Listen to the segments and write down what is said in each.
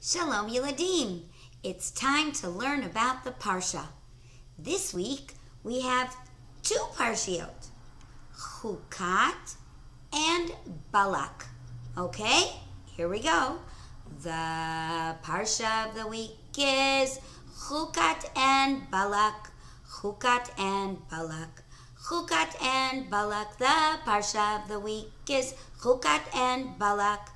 Shalom Yeladim. It's time to learn about the Parsha. This week we have two Parshiot, Chukat and Balak. Okay, here we go. The Parsha of the week is Chukat and Balak. Chukat and Balak. Chukat and Balak. The Parsha of the week is Chukat and Balak.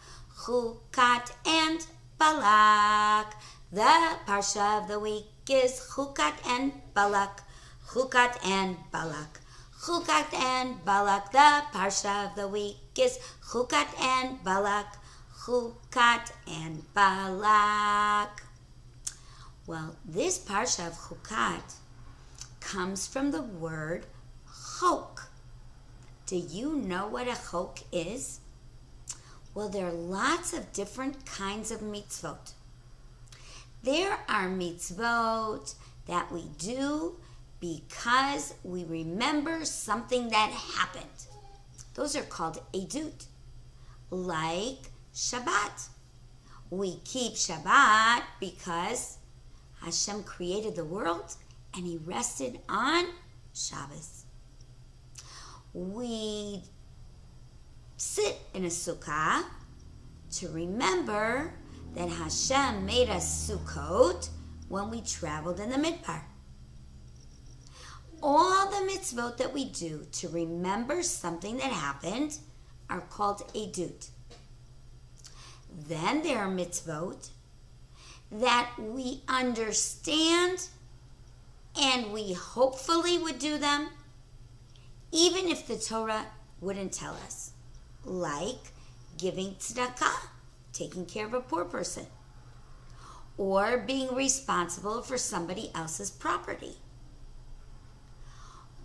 Chukat and Balak. The Parsha of the week is Chukat and Balak. Chukat and Balak. Chukat and Balak. The Parsha of the week is Chukat and Balak. Chukat and Balak. Well, this Parsha of Chukat comes from the word chok. Do you know what a chok is? Well, there are lots of different kinds of mitzvot. There are mitzvot that we do because we remember something that happened. Those are called edut, like Shabbat. We keep Shabbat because Hashem created the world and He rested on Shabbos. We sit in a sukkah to remember that Hashem made us sukkot when we traveled in the midbar. All the mitzvot that we do to remember something that happened are called edut. Then there are mitzvot that we understand and we hopefully would do them even if the Torah wouldn't tell us, like giving tzedakah, taking care of a poor person, or being responsible for somebody else's property,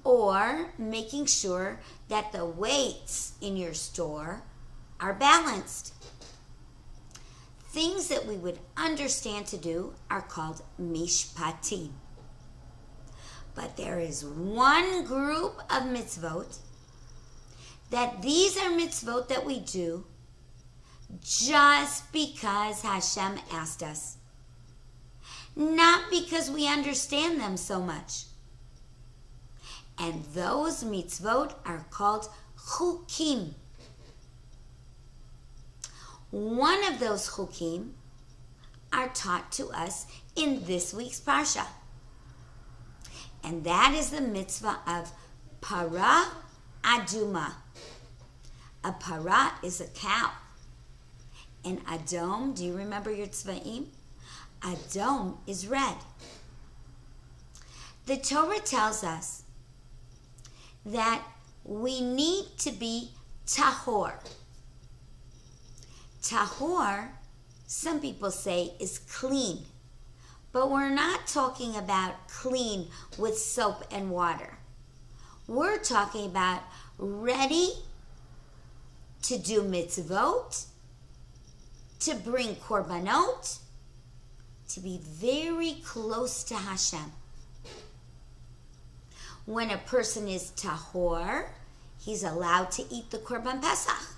or making sure that the weights in your store are balanced. Things that we would understand to do are called mishpatim. But there is one group of mitzvot that these are mitzvot that we do just because Hashem asked us. Not because we understand them so much. And those mitzvot are called chukim. One of those chukim are taught to us in this week's Parsha. And that is the mitzvah of para aduma. A para is a cow. And adom, do you remember your tzva'im? Adom is red. The Torah tells us that we need to be tahor. Tahor, some people say, is clean. But we're not talking about clean with soap and water. We're talking about ready to do mitzvot, to bring korbanot, to be very close to Hashem. When a person is tahor, he's allowed to eat the korban pesach.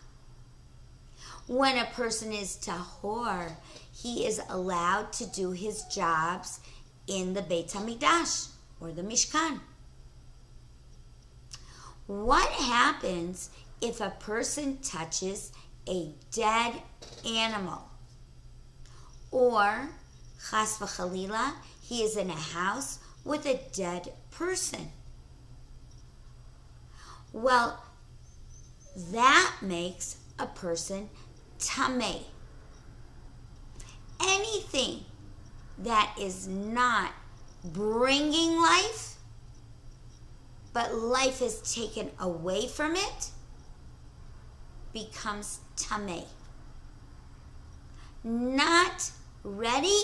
When a person is tahor, he is allowed to do his jobs in the Beit HaMikdash or the Mishkan. What happens if a person touches a dead animal? Or, chas v'chalila, he is in a house with a dead person. Well, that makes a person tameh. Anything that is not bringing life, but life is taken away from it, becomes tameh. Not ready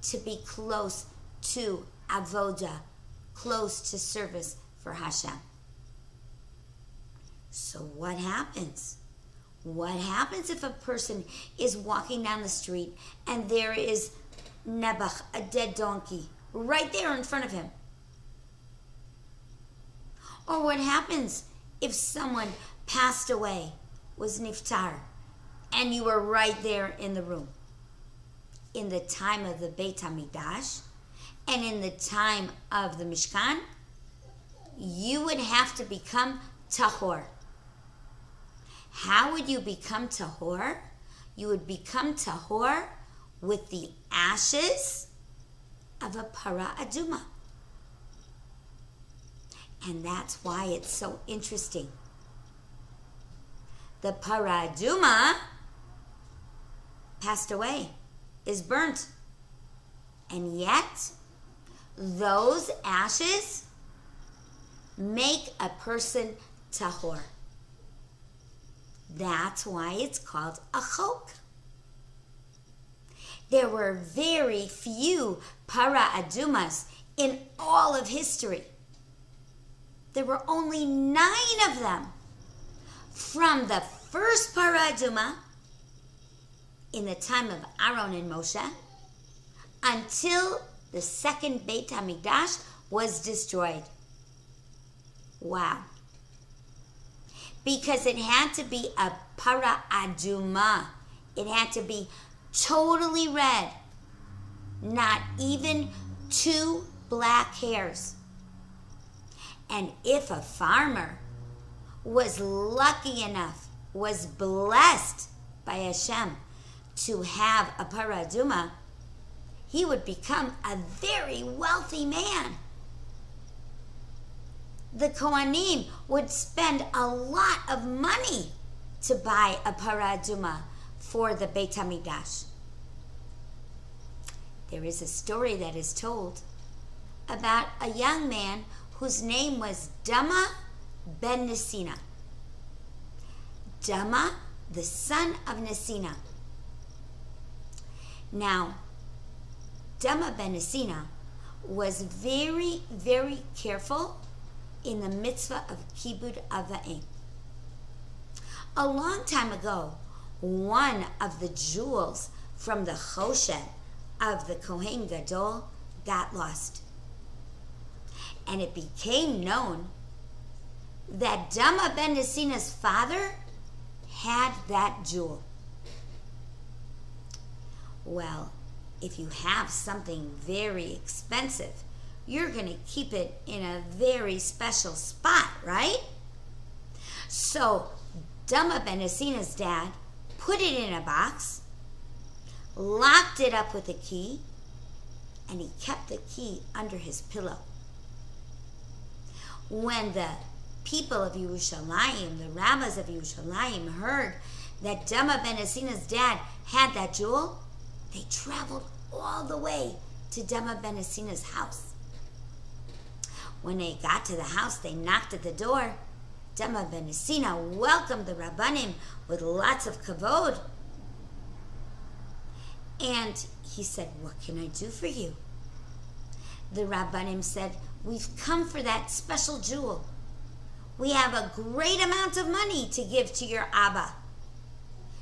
to be close to avodah, close to service for Hashem. So what happens? What happens if a person is walking down the street and there is Nebuch, a dead donkey, right there in front of him? Or what happens if someone passed away, was niftar, and you were right there in the room? in the time of the Beit HaMikdash and in the time of the Mishkan, you would have to become tahor. How would you become tahor? You would become tahor with the ashes of a para aduma. And that's why it's so interesting. The para aduma passed away, is burnt. And yet, those ashes make a person tahor. That's why it's called a chok. There were very few para adumas in all of history. There were only 9 of them. From the first para aduma in the time of Aaron and Moshe until the second Beit HaMikdash was destroyed. Wow. Because it had to be a para aduma. It had to be totally red. Not even 2 black hairs. And if a farmer was lucky enough, was blessed by Hashem to have a para aduma, he would become a very wealthy man. The Kohanim would spend a lot of money to buy a para aduma for the Beit HaMikdash. There is a story that is told about a young man whose name was Dama ben Nesina. Dama, the son of Nesina. Now, Dama ben Nesina was very, very careful in the mitzvah of kibud ava'im. A long time ago, one of the jewels from the choshen of the Kohen Gadol got lost. And it became known that Dama ben Nesina's father had that jewel. Well, if you have something very expensive, you're going to keep it in a very special spot, right? So Dama ben Nesina's dad put it in a box, locked it up with a key, and he kept the key under his pillow. When the people of Yerushalayim, the rabbis of Yerushalayim, heard that Dama ben Nesina's dad had that jewel, they traveled all the way to Dama ben Nesina's house. When they got to the house, they knocked at the door. Dama ben Nesina welcomed the Rabbanim with lots of kavod. And he said, "What can I do for you?" The Rabbanim said, "We've come for that special jewel. We have a great amount of money to give to your Abba.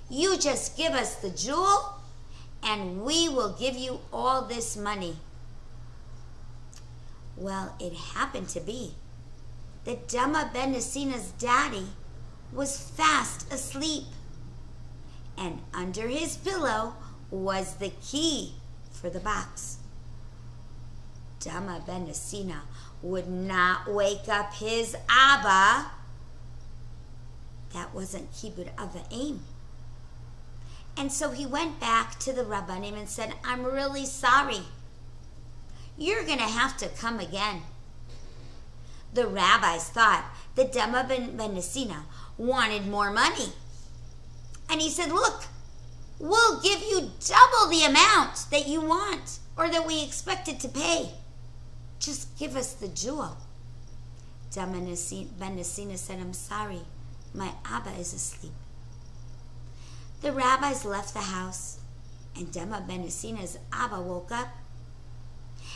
You just give us the jewel, and we will give you all this money." Well, it happened to be that Dama ben Nesina's daddy was fast asleep, and under his pillow was the key for the box. Dama ben Nesina would not wake up his Abba. That wasn't kibud ava'im. And so he went back to the Rabbanim and said, "I'm really sorry. You're going to have to come again." The rabbis thought that Dama ben Nesina wanted more money. And he said, "Look, we'll give you double the amount that you want or that we expected to pay. Just give us the jewel." Dama ben Nesina said, "I'm sorry, my Abba is asleep." The rabbis left the house, and Dama ben Nesina's Abba woke up.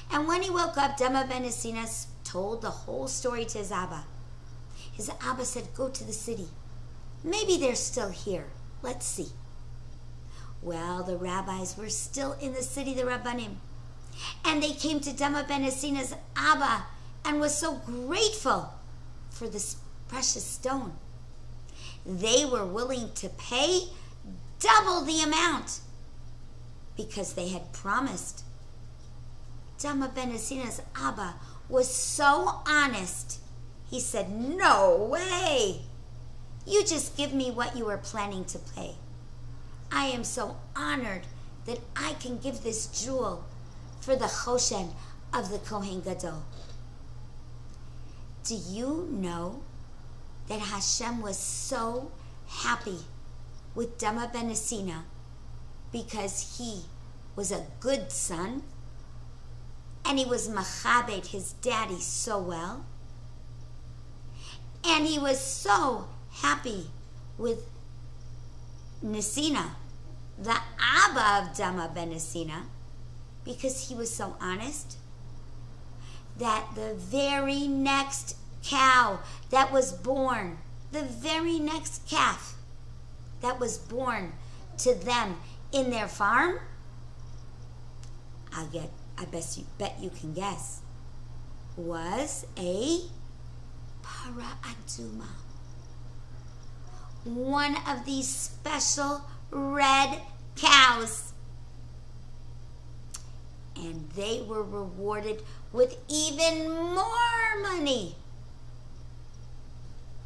And when he woke up, Dama ben Nesina told the whole story to his Abba. His Abba said, "Go to the city. Maybe they're still here. Let's see." Well, the rabbis were still in the city, the Rabbanim. And they came to Dama ben Nesina's Abba and was so grateful for this precious stone. They were willing to pay double the amount. because they had promised. Dama ben Asina's Abba was so honest. He said, "No way! You just give me what you were planning to pay. I am so honored that I can give this jewel for the Choshen of the Kohen Gadol." Do you know that Hashem was so happy with Dama ben Asina because he was a good son and he was machabed his daddy so well? And he was so happy with Nesina, the Abba of Dama ben Asina, because he was so honest, that the very next cow that was born, the very next calf that was born to them in their farm, I bet you can guess, was a para aduma. One of these special red cows. And they were rewarded with even more money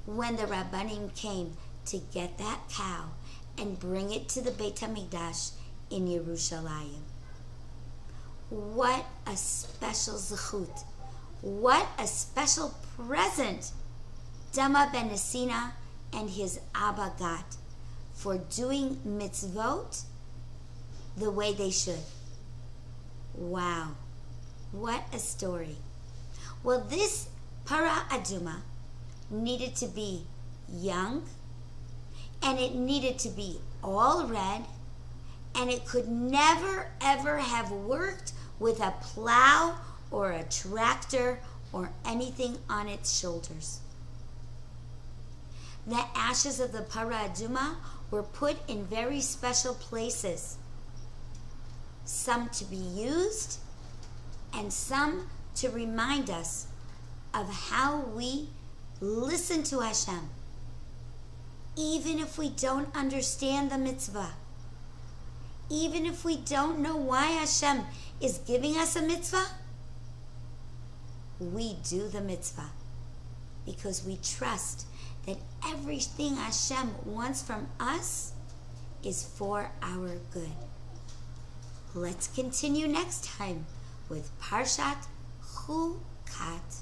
when the Rabbanim came to get that cow and bring it to the Beit HaMikdash in Yerushalayim. What a special zechut. What a special present Dama ben Asina and his Abba got for doing mitzvot the way they should. Wow, what a story. Well, this para aduma needed to be young, and it needed to be all red, and it could never ever have worked with a plow or a tractor or anything on its shoulders. The ashes of the para aduma were put in very special places, some to be used and some to remind us of how we listen to Hashem, even if we don't understand the mitzvah, even if we don't know why Hashem is giving us a mitzvah. We do the mitzvah because we trust that everything Hashem wants from us is for our good. Let's continue next time with Parshat Chukat.